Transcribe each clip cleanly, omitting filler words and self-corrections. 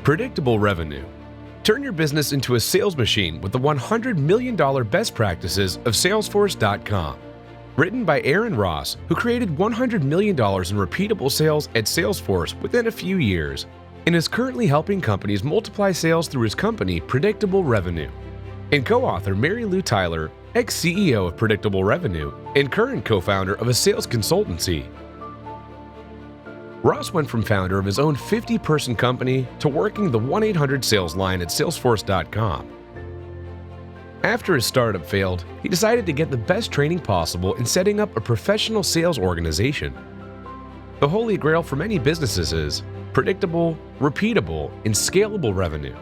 Predictable revenue. Turn your business into a sales machine with the $100 million best practices of Salesforce.com. Written by Aaron Ross, who created $100 million in repeatable sales at Salesforce within a few years, and is currently helping companies multiply sales through his company, Predictable Revenue. And co-author Marylou Tyler, ex-CEO of Predictable Revenue and current co-founder of a sales consultancy. Ross went from founder of his own 50-person company to working the 1-800 sales line at Salesforce.com. After his startup failed, he decided to get the best training possible in setting up a professional sales organization. The holy grail for many businesses is predictable, repeatable, and scalable revenue.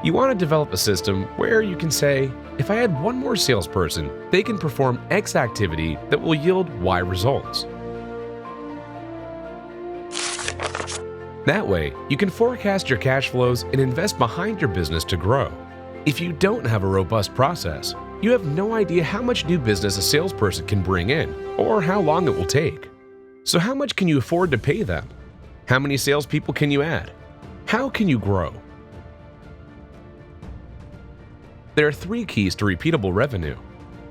You want to develop a system where you can say, if I add one more salesperson, they can perform X activity that will yield Y results. That way, you can forecast your cash flows and invest behind your business to grow. If you don't have a robust process, you have no idea how much new business a salesperson can bring in or how long it will take. So how much can you afford to pay them? How many salespeople can you add? How can you grow? There are 3 keys to repeatable revenue.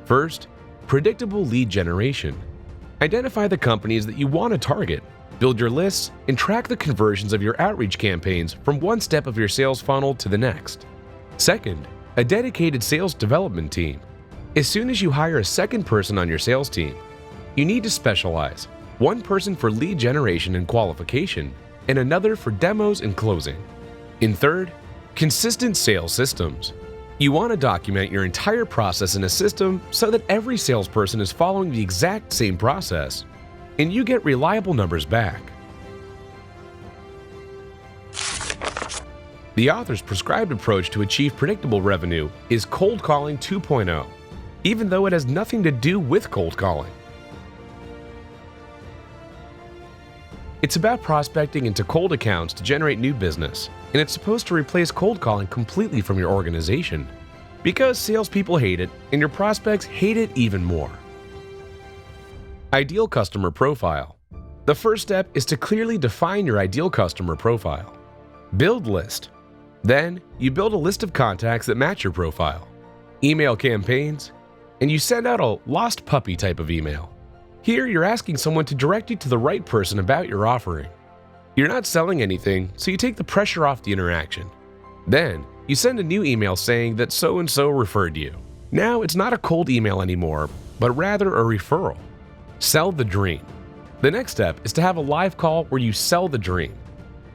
First, predictable lead generation. Identify the companies that you want to target. Build your lists and track the conversions of your outreach campaigns from one step of your sales funnel to the next. Second, a dedicated sales development team. As soon as you hire a second person on your sales team, you need to specialize. One person for lead generation and qualification, and another for demos and closing. And third, consistent sales systems. You want to document your entire process in a system so that every salesperson is following the exact same process, and you get reliable numbers back. The author's prescribed approach to achieve predictable revenue is cold calling 2.0, even though it has nothing to do with cold calling. It's about prospecting into cold accounts to generate new business, and it's supposed to replace cold calling completely from your organization, because salespeople hate it and your prospects hate it even more. Ideal customer profile. The first step is to clearly define your ideal customer profile. Build list. Then, you build a list of contacts that match your profile. Email campaigns, and you send out a lost puppy type of email. Here, you're asking someone to direct you to the right person about your offering. You're not selling anything, so you take the pressure off the interaction. Then, you send a new email saying that so-and-so referred you. Now, it's not a cold email anymore, but rather a referral. Sell the dream. The next step is to have a live call where you sell the dream.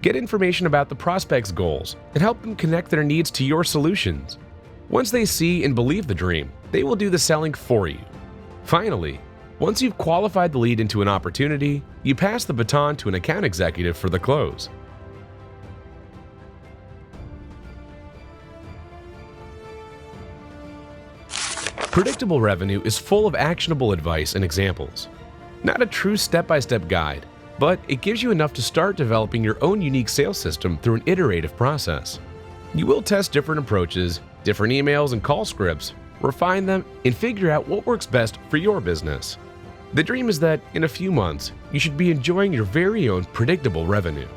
Get information about the prospect's goals and help them connect their needs to your solutions. Once they see and believe the dream, they will do the selling for you. Finally, once you've qualified the lead into an opportunity, you pass the baton to an account executive for the close. Predictable revenue is full of actionable advice and examples. Not a true step-by-step guide, but it gives you enough to start developing your own unique sales system through an iterative process. You will test different approaches, different emails and call scripts, refine them, and figure out what works best for your business. The dream is that in a few months, you should be enjoying your very own predictable revenue.